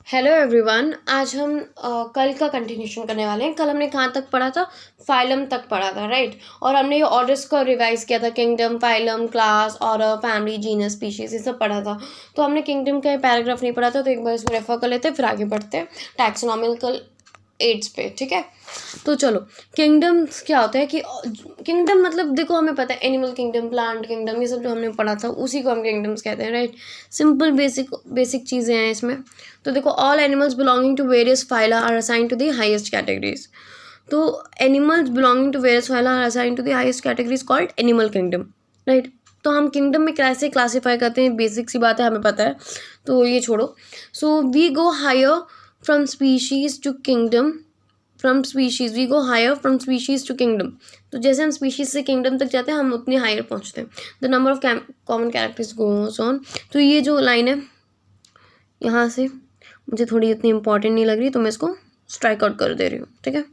Hello everyone. आज हम कल का कंटिन्यूशन करने वाले हैं। कल हमने कहाँ तक पढ़ा था? फाइलम तक पढ़ा था, राइट। और हमने ये ऑर्डर्स को रिवाइज किया था, kingdom, phylum, class, order, family, genus, species, ये सब पढ़ा था। तो हमने किंगडम का पैराग्राफ नहीं पढ़ा था, तो एक बार इसको रेफर कर लेते हैं, फिर आगे बढ़ते हैं टैक्सोनॉमिकल एड्स पे, ठीक है। तो चलो, किंगडम्स क्या होता है कि किंगडम मतलब देखो, हमें पता है एनिमल किंगडम, प्लांट किंगडम, ये सब जो हमने पढ़ा था उसी को हम किंगडम्स कहते हैं, राइट। सिंपल बेसिक चीज़ें हैं इसमें। तो देखो, all animals belonging to various phyla are assigned to the highest categories. तो animals belonging to various phyla are assigned to the highest categories called animal kingdom, right. तो हम किंगडम में कैसे क्लासीफाई करते हैं, बेसिक सी बात है, हमें पता है, तो ये छोड़ो। So we go higher from species to kingdom, from species we go higher from species to kingdom. तो जैसे हम स्पीशीज से किंगडम तक जाते हैं, हम उतने हायर पहुंचते हैं। The number of common characters goes on. तो ये जो लाइन है यहाँ से मुझे थोड़ी इतनी इंपॉर्टेंट नहीं लग रही, तो मैं इसको स्ट्राइक आउट कर दे रही हूँ, ठीक है।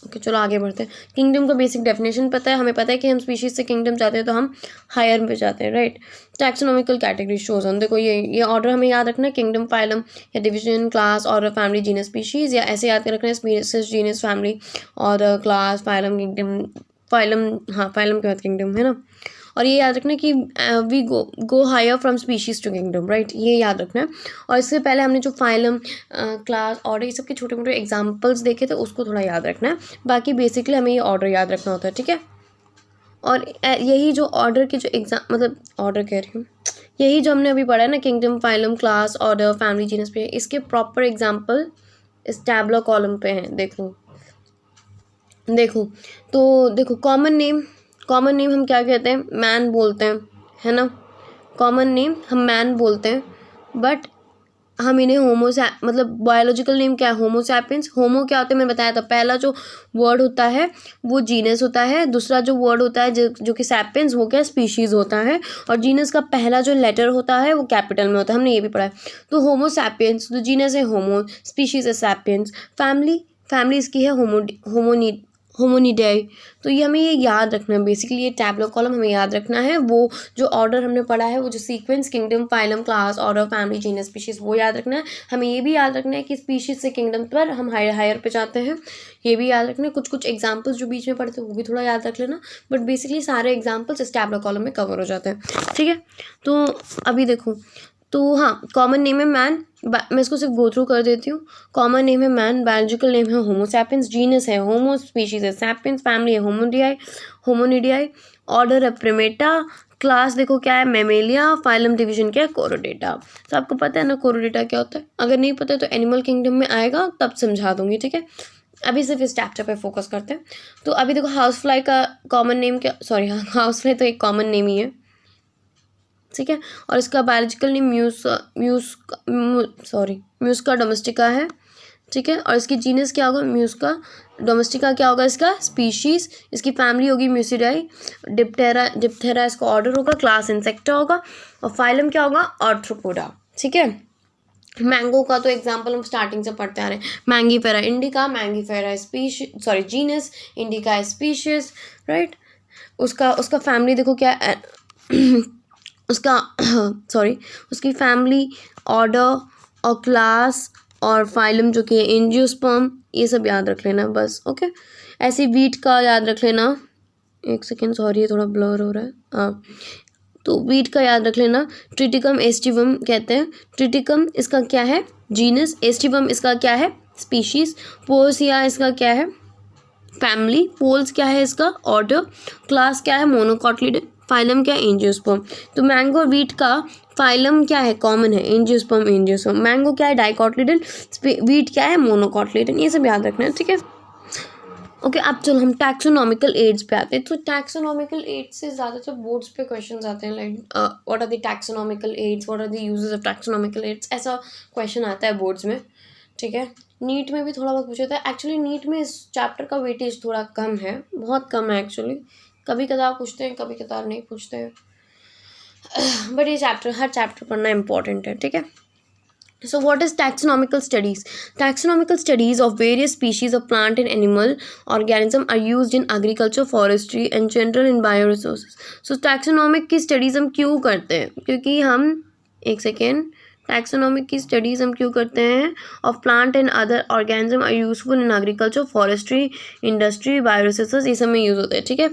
ओके, चलो आगे बढ़ते हैं। किंगडम का बेसिक डेफिनेशन पता है, हमें पता है कि हम स्पीशीज से किंगडम जाते हैं तो हम हायर में जाते हैं, right. Taxonomical category shows on. देखो, ये ऑर्डर हमें याद रखना है, किंगडम, फाइलम या डिवीजन, क्लास और फैमिली, जीनस, स्पीशीज, या ऐसे याद रखना है, स्पीशीज, जीनस, फैमिली और क्लास, फाइलम, किंगडम, फाइलम, हाँ फाइलम के बाद किंगडम है ना। और ये याद रखना कि we go higher from species to kingdom, right, ये याद रखना है। और इससे पहले हमने जो फाइलम, क्लास, ऑर्डर, ये सब के छोटे मोटे एग्जाम्पल्स देखे थे, उसको थोड़ा याद रखना है। बाकी बेसिकली हमें ये ऑर्डर याद रखना होता है, ठीक है। और यही जो ऑर्डर के जो एग्जाम, मतलब ऑर्डर कह रही हूँ, यही जो हमने अभी पढ़ा है ना, kingdom, phylum, class, order, family, genus पे, इसके प्रॉपर एग्जाम्पल इस टैबलो कॉलम पे हैं। देखो तो देखो, कॉमन नेम हम क्या कहते हैं? मैन बोलते हैं, है ना। कॉमन नेम हम मैन बोलते हैं, बट हम इन्हें मतलब बायोलॉजिकल नेम क्या है? Homo sapiens. होमो क्या होता है, मैंने बताया था, पहला जो वर्ड होता है वो जीनस होता है, दूसरा जो वर्ड होता है जो कि सैपियंस, वो क्या स्पीशीज़ होता है, और जीनस का पहला जो लेटर होता है वो कैपिटल में होता है, हमने ये भी पढ़ा है। तो होमो सैपियंस, तो जीनस है होमो, स्पीशीज़ है सैपियंस, फैमिली इसकी है होमोनिडाई। तो ये हमें ये याद रखना है, बेसिकली ये टैबलो कॉलम हमें याद रखना है। वो जो ऑर्डर हमने पढ़ा है, वो जो sequence, kingdom, phylum, class, order, family, genus, species, वो याद रखना है। हमें ये भी याद रखना है कि स्पीशीज से किंगडम पर हम हायर पे जाते हैं, ये भी याद रखना है। कुछ एग्जाम्पल्स जो बीच में पढ़ते हैं वो भी थोड़ा याद रख लेना, बट बेसिकली सारे एग्जाम्पल्स इस टैबलो कॉलम में कवर हो जाते हैं, ठीक है। तो अभी देखो, तो हाँ, कॉमन नेम है मैन, मैं इसको सिर्फ गो थ्रू कर देती हूँ। कॉमन नेम है मैन, बायोलॉजिकल नेम है होमो सैपियंस, जीनस है होमो, स्पीशीज है सैपियंस, फैमिली है होमोनिडाई, ऑर्डर है प्रिमेटा, क्लास देखो क्या है, मेमेलिया, फाइलम डिवीजन क्या है, कोरोडेटा। तो आपको पता है ना कोरोडेटा क्या होता है? अगर नहीं पता है तो एनिमल किंगडम में आएगा तब समझा दूंगी, ठीक है। अभी सिर्फ इस चैप्टर पे फोकस करते हैं। तो अभी देखो, हाउस फ्लाई का कॉमन नेम क्या, सॉरी, हाउस फ्लाई तो एक कॉमन नेम ही है, ठीक है। और इसका बायोलॉजिकल नेम म्यूस्का डोमेस्टिका है, ठीक है। और इसकी जीनस क्या होगा? म्यूस्का डोमेस्टिका। क्या होगा इसका? स्पीशीज। इसकी फैमिली होगी म्यूसिडाई, डिप्थेरा इसका ऑर्डर होगा, क्लास इंसेक्टा होगा, और फाइलम क्या होगा? आर्थ्रोपोडा, ठीक है। मैंगो का तो एग्जाम्पल हम स्टार्टिंग से पढ़ते आ रहे हैं, Mangifera indica, Mangifera species, sorry genus, indica species, right. उसका फैमिली देखो क्या है, उसका उसकी फैमिली, ऑर्डर और क्लास और फाइलम जो कि एंजियोस्पर्म, ये सब याद रख लेना बस, ओके। ऐसे वीट का याद रख लेना, एक सेकेंड, सॉरी ये थोड़ा ब्लर हो रहा है, हाँ। तो वीट का याद रख लेना, ट्रिटिकम एस्टिवम कहते हैं। ट्रिटिकम इसका क्या है? जीनस। एस्टिवम इसका क्या है? स्पीशीज। पोसिया इसका क्या है? फैमिली। पोल्स क्या है इसका? ऑर्डर। क्लास क्या है? मोनोकॉटलिडन। फाइलम क्या है? एंजियोस्पर्म। तो मैंगो और वीट का फाइलम क्या है? कॉमन है, एंजियोस्पर्म। मैंगो क्या है? डाइकॉटलिडन। वीट क्या है? मोनोकॉटलिडन। ये सब याद रखना है, ठीक है। ओके, अब चलो हम टैक्सोनॉमिकल एड्स पे आते हैं। तो टैक्सोनॉमिकल एड्स से ज़्यादातर बोर्ड्स पे क्वेश्चंस आते हैं, like what are the taxonomical aids, what are the usages of taxonomical aids, ऐसा क्वेश्चन आता है बोर्ड्स में, ठीक है। नीट में भी थोड़ा बहुत पूछा था। एक्चुअली नीट में इस चैप्टर का वेटेज थोड़ा कम है, बहुत कम है एक्चुअली। कभी कदार पूछते हैं, कभी कदार नहीं पूछते हैं, बट ये हर चैप्टर पढ़ना इंपॉर्टेंट है, ठीक है। So what is taxonomical studies? Taxonomical studies of various species of plant and animal organism are used in agriculture, forestry and general in bioresources. So taxonomic की studies हम क्यों करते हैं? क्योंकि हम, एक सेकेंड, टैक्सोनॉमिक की स्टडीज़ हम क्यों करते हैं? Of plant and other organism are useful in agriculture, forestry, industry, bioresources, ये सब में यूज़ होते हैं, ठीक है।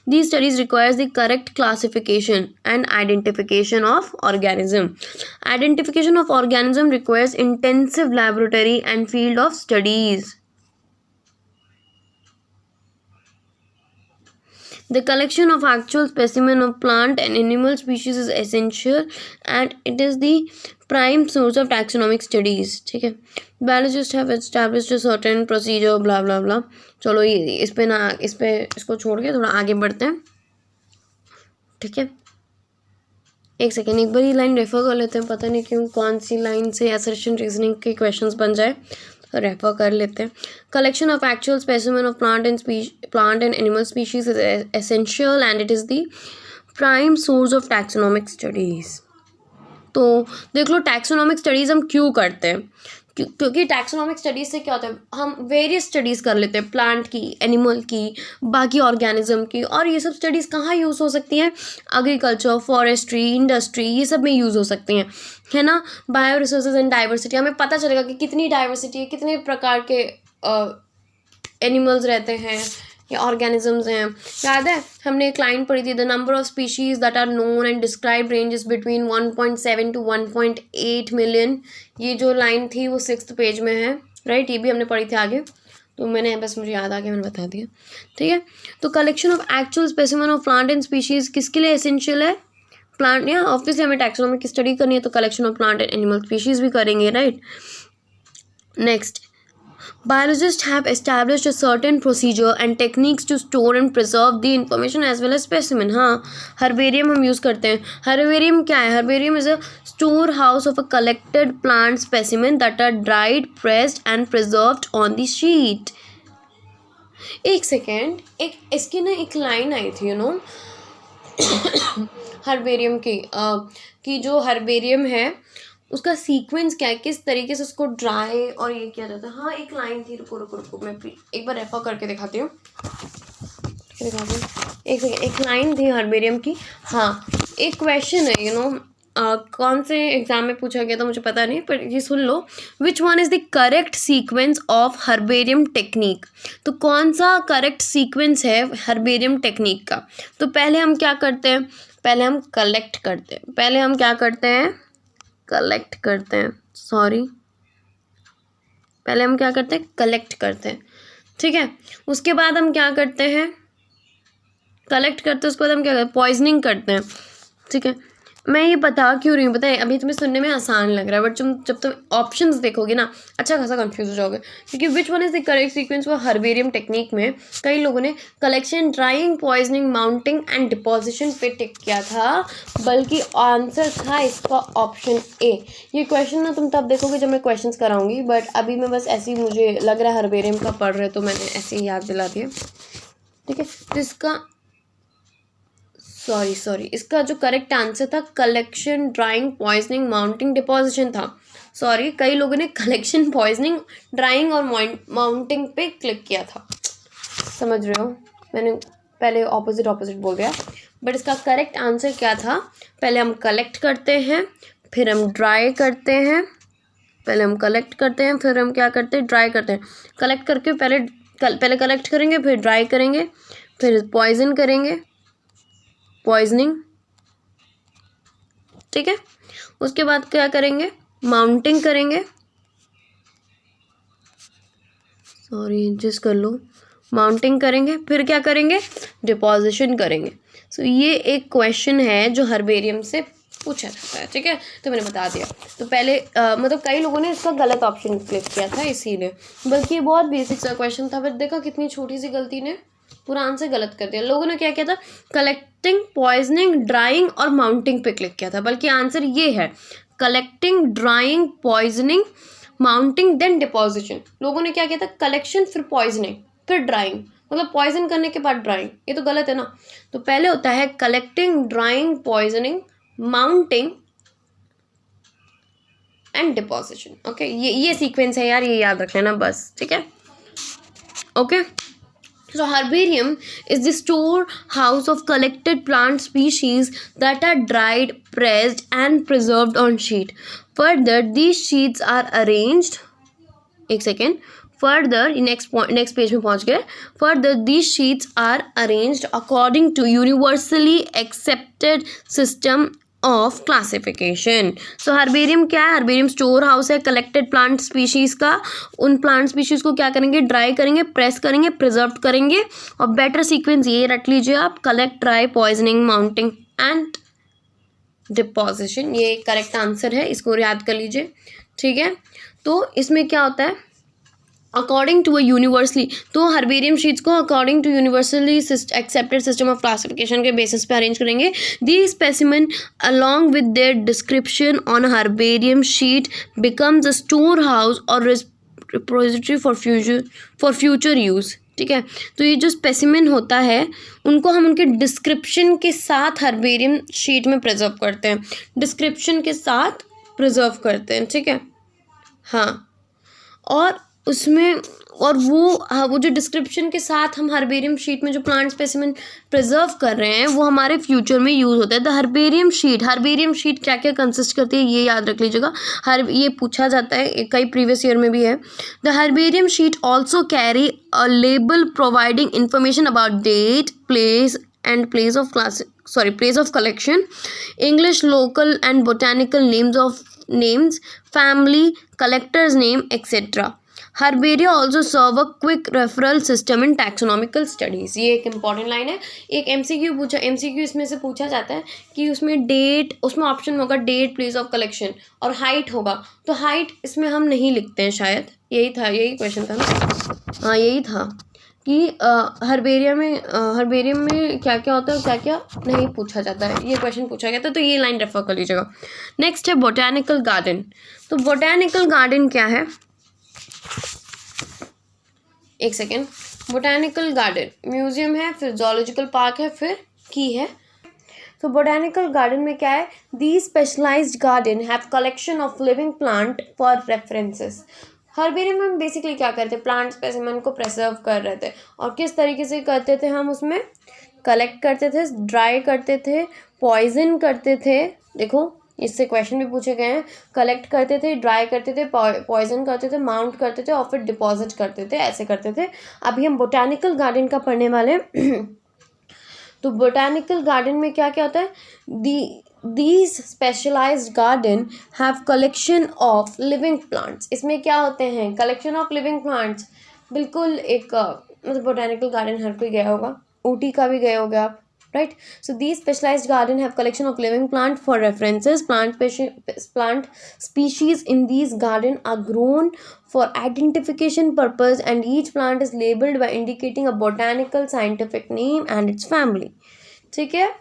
The studies requires the correct classification and identification of organism. Identification of organism requires intensive laboratory and field of studies. The collection of actual specimen of plant and animal species is essential and it is the prime source of taxonomic studies. ठीक है. Biologists have established a certain procedure, blah blah blah. चलो ये इसको छोड़ के थोड़ा आगे बढ़ते हैं, ठीक है. एक सेकेंड, एक बार ये लाइन रेफर कर लेते हैं. पता नहीं क्यों कौन सी लाइन से असर्शन रीजनिंग के क्वेश्चंस बन जाए, तो रेफर कर लेते हैं. Collection of actual specimen of plant and animal species is essential and it is the prime source of taxonomic studies. तो देख लो टैक्सोनॉमिक स्टडीज़ हम क्यों करते हैं, क्योंकि टैक्सोनॉमिक स्टडीज़ से क्या होता है, हम वेरियस स्टडीज़ कर लेते हैं, प्लांट की, एनिमल की, बाकी ऑर्गेनिज्म की. और ये सब स्टडीज़ कहाँ यूज़ हो सकती हैं? एग्रीकल्चर, फॉरेस्ट्री, इंडस्ट्री, ये सब में यूज़ हो सकती हैं, है ना. बायो रिसोर्सेज एंड डाइवर्सिटी, हमें पता चलेगा कि कितनी डाइवर्सिटी है, कितने प्रकार के एनिमल्स रहते हैं या ऑर्गेनिजम्स हैं. याद है हमने एक लाइन पढ़ी थी, the number of species that are known and describe ranges between 1.7 to 1.8 million. ये जो लाइन थी वो 6th पेज में है, राइट. ये भी हमने पढ़ी थी आगे, तो मैंने बस मुझे याद आ गया, मैंने बता दिया, ठीक है. तो collection of actual specimen of plant and species किसके लिए एसेंशियल है? प्लांट, या ऑब्वियसली हमें टैक्सोनॉमी की स्टडी करनी है तो collection of plant and animal species भी करेंगे, right. Next, biologists have established a certain procedure and techniques to store and preserve the information as well as specimen. हाँ, हर्बेरियम हम यूज़ करते हैं. हर्बेरियम क्या है? Herbarium is a storehouse of a collected plant specimen that are dried, pressed and preserved on the sheet. एक second, एक इसकी ना एक लाइन आई थी, यू नो, हर्बेरियम की जो हर्बेरियम है उसका सीक्वेंस क्या है, किस तरीके से उसको ड्राई और ये किया जाता है. हाँ, एक लाइन थी, रुको मैं एक बार रेफर करके दिखाती हूँ. एक सेकेंड, एक लाइन थी हर्बेरियम की. हाँ, एक क्वेश्चन है, यू नो, कौन से एग्जाम में पूछा गया था मुझे पता नहीं, पर ये सुन लो. Which one is the correct sequence of herbarium technique. तो कौन सा करेक्ट सीक्वेंस है हर्बेरियम टेक्निक का? तो पहले हम क्या करते हैं? पहले हम कलेक्ट करते हैं. कलेक्ट करते हैं, ठीक है. उसके बाद हम क्या करते हैं? कलेक्ट करते हैं, उसके बाद हम क्या करते हैं? पॉइजनिंग करते हैं, ठीक है. मैं ये बता क्यों रही हूँ, बताएं, अभी तुम्हें सुनने में आसान लग रहा है, बट जब तुम ऑप्शंस देखोगे ना, अच्छा खासा कंफ्यूज हो जाओगे. क्योंकि which one is the correct sequence for herbarium technique में कई लोगों ने collection, drawing, poisoning, mounting and deposition पे टिक किया था, बल्कि आंसर था इसका ऑप्शन ए. ये क्वेश्चन ना तुम तब देखोगे जब मैं क्वेश्चन कराऊंगी, बट अभी मैं बस ऐसे ही, मुझे लग रहा है हर्बेरियम का पढ़ रहे, तो मैंने ऐसे ही याद दिला दिया, ठीक है. तो इसका सॉरी इसका जो करेक्ट आंसर था collection, drawing, poisoning, mounting, deposition था. सॉरी, कई लोगों ने कलेक्शन, पॉइजनिंग, ड्राइंग और माउंटिंग पे क्लिक किया था, समझ रहे हो. मैंने पहले ऑपोजिट बोल दिया, बट इसका करेक्ट आंसर क्या था? पहले हम कलेक्ट करते हैं, फिर हम ड्राई करते हैं. पहले हम कलेक्ट करते हैं, फिर हम क्या करते हैं? ड्राई करते हैं. कलेक्ट करके पहले कलेक्ट करेंगे, फिर ड्राई करेंगे, फिर पॉइजन करेंगे, पॉइजनिंग, ठीक है. उसके बाद क्या करेंगे? माउंटिंग करेंगे, माउंटिंग करेंगे, फिर क्या करेंगे? डिपोजिशन करेंगे. सो ये एक क्वेश्चन है जो हर्बेरियम से पूछा जाता है, ठीक है. तो मैंने बता दिया. तो पहले मतलब कई लोगों ने इसका गलत ऑप्शन क्लिक किया था इसीलिए, बल्कि ये बहुत बेसिक सा क्वेश्चन था, बट देखा कितनी छोटी सी गलती ने पूरा आंसर गलत कर दिया. लोगों ने क्या किया था? कलेक्टिंग, पॉइजनिंग, ड्राइंग और माउंटिंग पे क्लिक किया था, बल्कि आंसर ये है collecting, drying, poisoning, mounting, then deposition. लोगों ने क्या किया था? कलेक्शन, फिर पॉइजनिंग, फिर ड्राइंग, मतलब पॉइजन करने के बाद ड्राइंग. ये तो गलत है ना. तो पहले होता है collecting, drying, poisoning, mounting and deposition. Okay, ये सीक्वेंस है यार, ये याद रख लेना बस, ठीक है. Okay, So herbarium is the storehouse of collected plant species that are dried, pressed, and preserved on sheet. Further, these sheets are arranged. एक सेकेंड. Further, next page में पहुंच गए. Further, these sheets are arranged according to universally accepted system of classification. So herbarium क्या है? Herbarium store house है collected plant species का. उन plant species को क्या करेंगे? ड्राई करेंगे, प्रेस करेंगे, प्रिजर्व करेंगे. और बेटर सीक्वेंस ये रट लीजिए आप: collect, dry, poisoning, mounting and deposition. ये करेक्ट आंसर है, इसको याद कर लीजिए. ठीक है, तो इसमें क्या होता है? अकॉर्डिंग टू अ यूनिवर्सली, तो हर्बेरियम शीट्स को according to universally accepted system of classification के बेसिस पे अरेंज करेंगे. The specimen along with their description on herbarium sheet becomes a storehouse or repository for future use. ठीक है, तो ये जो स्पेसिमेन होता है उनको हम उनके डिस्क्रिप्शन के साथ हर्बेरियम शीट में प्रिजर्व करते हैं. डिस्क्रिप्शन के साथ प्रिजर्व करते हैं. ठीक है, हाँ. और उसमें और वो जो डिस्क्रिप्शन के साथ हम हर्बेरियम शीट में जो प्लांट स्पेसिमेन प्रिजर्व कर रहे हैं वो हमारे फ्यूचर में यूज़ होता है. द हर्बेरियम शीट क्या क्या कंसिस्ट करती है ये याद रख लीजिएगा. ये पूछा जाता है, कई प्रीवियस ईयर में भी है. The herbarium sheet also carry a label providing information about date, place and place of collection, English, local and botanical names, family, collector's name, etc. Herbaria also serve a quick referral system in taxonomical studies. ये एक important line है. एक MCQ इसमें से पूछा जाता है कि उसमें डेट, उसमें ऑप्शन होगा डेट, प्लेस ऑफ कलेक्शन और हाइट होगा. तो हाइट इसमें हम नहीं लिखते हैं शायद. यही क्वेश्चन था ना. हाँ, यही था कि हर्बेरियम में क्या क्या होता है और क्या क्या नहीं पूछा जाता है. ये क्वेश्चन पूछा गया था, तो ये लाइन रेफर कर लीजिएगा. नेक्स्ट है बोटानिकल गार्डन. तो बोटानिकल गार्डन क्या है? एक सेकेंड. बोटानिकल गार्डन म्यूजियम है, फिर जूलॉजिकल पार्क है, फिर की है. तो बोटानिकल गार्डन में क्या है? The specialized garden have collection of living plant for references. Herbarium में हम बेसिकली क्या करते थे? प्लांट स्पेसिमेन को प्रिजर्व कर रहे थे. और किस तरीके से करते थे? हम उसमें कलेक्ट करते थे, ड्राई करते थे, पॉइजन करते थे. देखो, इससे क्वेश्चन भी पूछे गए हैं. कलेक्ट करते थे, ड्राई करते थे, पॉइजन करते थे, माउंट करते थे और फिर डिपॉजिट करते थे. ऐसे करते थे. अभी हम बोटानिकल गार्डन का पढ़ने वाले हैं. तो बोटानिकल गार्डन में क्या क्या होता है? These specialized garden have collection of living plants. इसमें क्या होते हैं? collection of living plants. बिल्कुल एक मतलब बोटानिकल गार्डन हर कोई गया होगा, ऊटी का भी गए होगे आप, right? So these specialized garden have collection of living plant for references. Plant species in these garden are grown for identification purpose and each plant is labeled by indicating a botanical scientific name and its family. ठीक है.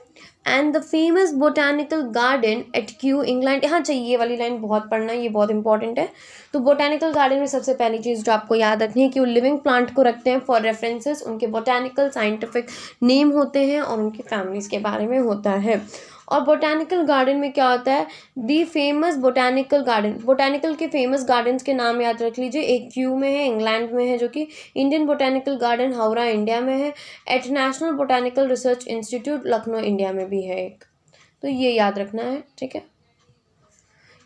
And the famous botanical garden eight Q England. यहाँ चाहिए ये वाली line बहुत पढ़ना, ये बहुत इंपॉर्टेंट है. तो बोटानिकल गार्डन में सबसे पहली चीज़ जो आपको याद रखनी है कि वो लिविंग प्लांट को रखते हैं फॉर रेफरेंसेस. उनके बोटानिकल साइंटिफिक नेम होते हैं और उनकी फैमिलीज़ के बारे में होता है. और बोटानिकल गार्डन में क्या होता है? दी फेमस बोटानिकल गार्डन. बोटानिकल के फेमस गार्डन्स के नाम याद रख लीजिए. एक क्यू में है, इंग्लैंड में है, जो कि Indian botanical garden Howrah India में है. At national botanical research institute Lucknow India में भी है एक. तो ये याद रखना है. ठीक है,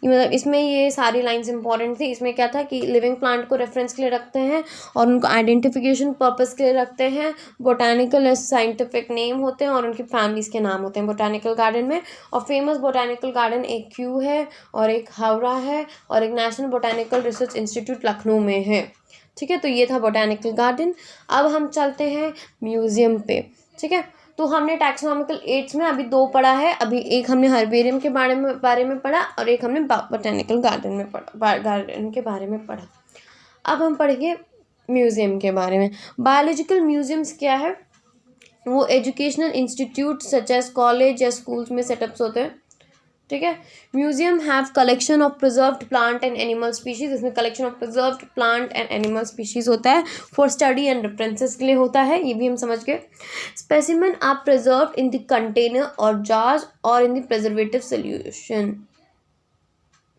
मतलब इसमें ये सारी लाइंस इंपॉर्टेंट थी. इसमें क्या था कि लिविंग प्लांट को रेफरेंस के लिए रखते हैं और उनको आइडेंटिफिकेशन पर्पस के लिए रखते हैं. बोटानिकल साइंटिफिक नेम होते हैं और उनकी फैमिलीज के नाम होते हैं बोटानिकल गार्डन में. और फेमस बोटानिकल गार्डन एक क्यू है और एक हावड़ा है और एक national botanical research institute Lucknow में है. ठीक है, तो ये था बोटानिकल गार्डन. अब हम चलते हैं म्यूजियम पे. ठीक है, तो हमने टैक्सोनॉमिकल एड्स में अभी 2 पढ़ा है. अभी एक हमने हर्बेरियम के बारे में पढ़ा और एक हमने बोटानिकल गार्डन के बारे में पढ़ा. अब हम पढ़ेंगे म्यूज़ियम के बारे में. बायोलॉजिकल म्यूजियम्स क्या है? वो educational institute such as college या स्कूल्स में सेटअप्स होते हैं. ठीक है. Museum have collection of preserved plant and animal species. इसमें collection of preserved plant and animal species होता है. फॉर स्टडी एंड रेफरेंसेस के लिए होता है. ये भी हम समझ गए. Specimen are preserved in the container or jars or in the preservative solution.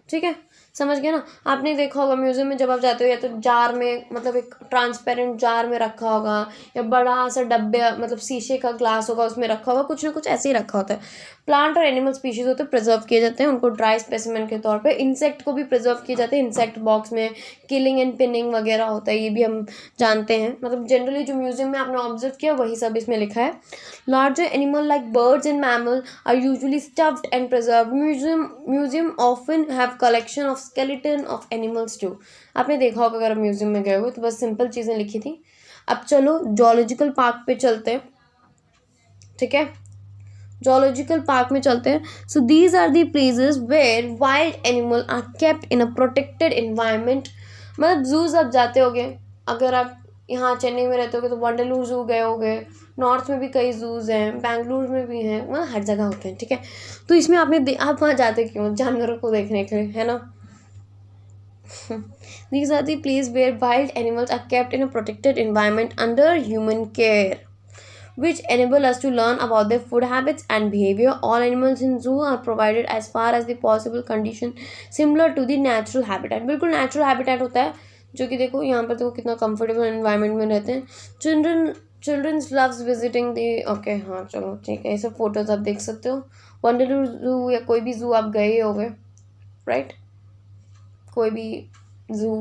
ठीक है, समझ गए ना। आपने देखा होगा म्यूजियम में जब आप जाते हो, या तो जार में, मतलब एक ट्रांसपेरेंट जार में रखा होगा, या बड़ा सा डब्बे, मतलब शीशे का ग्लास होगा उसमें रखा होगा, कुछ ना कुछ ऐसे ही रखा होता है। प्लांट और एनिमल स्पीशीज होते हैं, प्रिजर्व किए जाते हैं उनको ड्राई स्पेसिमेन के तौर पे। इंसेक्ट को भी प्रिजर्व किए जाते हैं इंसेक्ट बॉक्स में, किलिंग एंड पिनिंग वगैरह होता है, ये भी हम जानते हैं। मतलब जनरली जो म्यूजियम में आपने ऑब्जर्व किया वही सब इसमें लिखा है। Larger animal like birds and mammal are usually stuffed and preserved. Museum often have collection of skeleton of animals too. आपने देखा होगा अगर आप म्यूजियम में गए हो तो बस सिंपल चीज़ें लिखी थी। अब चलो जूलॉजिकल पार्क पे चलते हैं, ठीक है। जूलॉजिकल पार्क में चलते हैं। So these are the places where wild animal are kept in a protected environment. मतलब जूज आप जाते होगे, अगर आप यहाँ चेन्नई में रहते होगे तो वंडरलूर जू गए होगे, नॉर्थ में भी कई जूज हैं, बेंगलुरु में भी हैं, वहाँ हर जगह होते हैं, ठीक है। तो इसमें आप वहाँ जाते क्यों? जानवरों को देखने के लिए, है ना। These are the place where wild animals are kept in a protected environment under human care, which enable us to learn about their food habits and behavior. All animals in zoo are provided as far as the possible condition similar to the natural habitat. बिल्कुल natural habitat होता है, जो कि देखो यहाँ पर देखो कितना comfortable environment में रहते हैं। Childrens loves visiting the, okay हाँ चलो ठीक है, ये सब फोटोज आप देख सकते हो। वंडरलूर जू या कोई भी जू आप गए होगे, राइट, कोई भी जू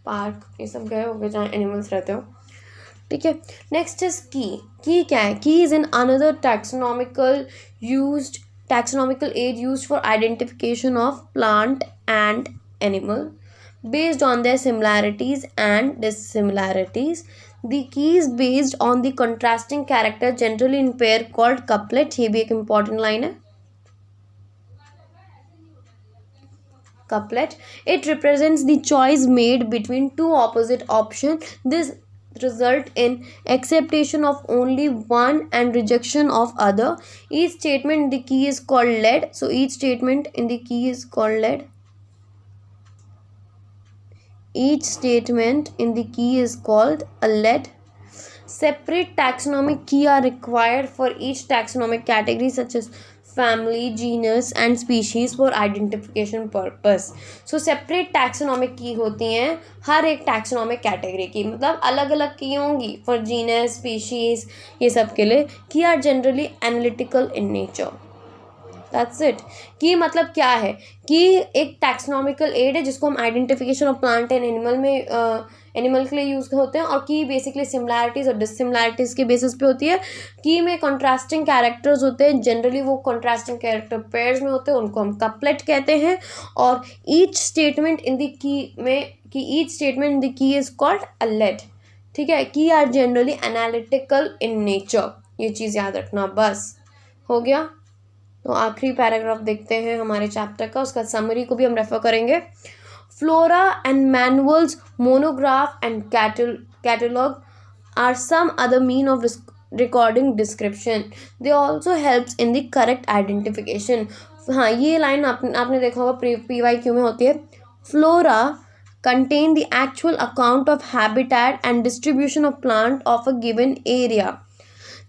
पार्क ये सब गए होगे जहाँ एनिमल्स रहते हो, ठीक है। नेक्स्ट इज की क्या है? की is an another taxonomical aid used for identification of plant and animal based on their similarities and dissimilarities. The keys based on the contrasting character generally in pair called couplet. ये भी एक important line है, couplet. It represents the choice made between two opposite options. This result in acceptation of only one and rejection of other. Each statement in the key is called lead. So each statement in the key is called lead. Each statement in the key is called a lead. Separate taxonomic key are required for each taxonomic category such as family, genus and species for identification purpose. So separate taxonomic key होती हैं हर एक taxonomic category की, मतलब अलग अलग की होंगी for genus, species, ये सब के लिए। Key are generally analytical in nature. That's it. की मतलब क्या है? की एक टैक्सोनॉमिकल एड है जिसको हम identification of plant and animal में एनिमल के लिए यूज़ होते हैं। और की बेसिकली सिमिलैरिटीज़ और डिससिमिलैरिटीज़ के बेसिस पे होती है। की में कॉन्ट्रास्टिंग कैरेक्टर्स होते हैं, जनरली वो कॉन्ट्रास्टिंग कैरेक्टर पेयर्स में होते हैं, उनको हम कपलेट कहते हैं। और each statement in the key में each statement in the key is called a lead, ठीक है। Key are generally analytical in nature, ये चीज़ याद रखना, बस हो गया। तो आखिरी पैराग्राफ देखते हैं हमारे चैप्टर का, उसका समरी को भी हम रेफर करेंगे। Flora and manuals, monograph and catalogue are some other mean of recording description. They also helps in the correct identification. हाँ, ये लाइन आपने देखा होगा PYQ में होती है। Flora contain the actual account of habitat and distribution of plant of a given area.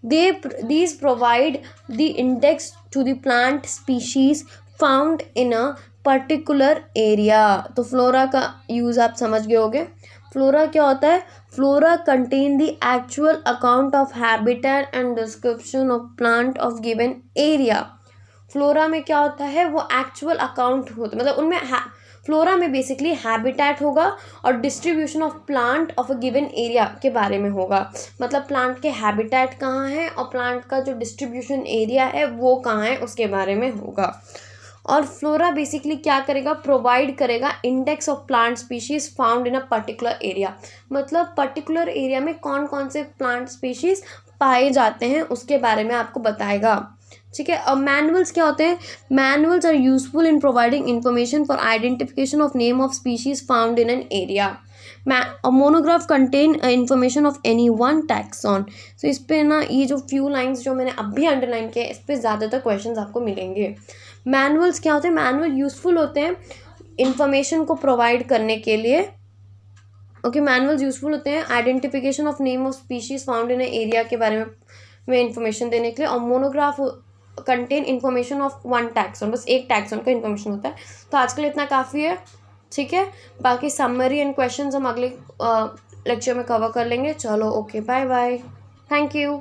These provide the index to the plant species found in a particular area. तो flora का use आप समझ गए होगे। Flora क्या होता है? Flora contain the actual account of habitat and description of plant of given area. Flora में क्या होता है? वो एक्चुअल अकाउंट होता है, मतलब उनमें फ्लोरा में बेसिकली हैबिटेट होगा और distribution of plant of a given area के बारे में होगा। मतलब प्लांट के हैबिटेट कहाँ है और प्लांट का जो डिस्ट्रीब्यूशन एरिया है वो कहाँ है उसके बारे में होगा। और फ्लोरा बेसिकली क्या करेगा? प्रोवाइड करेगा index of plant species found in a particular area. मतलब पर्टिकुलर एरिया में कौन कौन से प्लांट स्पीशीज पाए जाते हैं उसके बारे में आपको बताएगा, ठीक है। और मैनुअल्स क्या होते हैं? Manuals are useful in providing information for identification of name of species found in an area. Monograph contain information of any one taxon. So इस पे ना ये जो फ्यू लाइंस जो मैंने अभी अंडरलाइन किए इस पर ज़्यादातर क्वेश्चंस आपको मिलेंगे। मैनुअल्स क्या होते हैं? मैनुअल यूजफुल होते हैं इंफॉर्मेशन को प्रोवाइड करने के लिए। ओके, मैनुअल्स यूजफुल होते हैं identification of name of species found in area के बारे में इंफॉर्मेशन देने के लिए। और monograph contain information of one taxon, बस एक टैक्सॉन का इन्फॉर्मेशन होता है। तो आजकल इतना काफ़ी है, ठीक है, बाकी समरी एंड क्वेश्चंस हम अगले लेक्चर में कवर कर लेंगे। चलो okay, bye bye, thank you.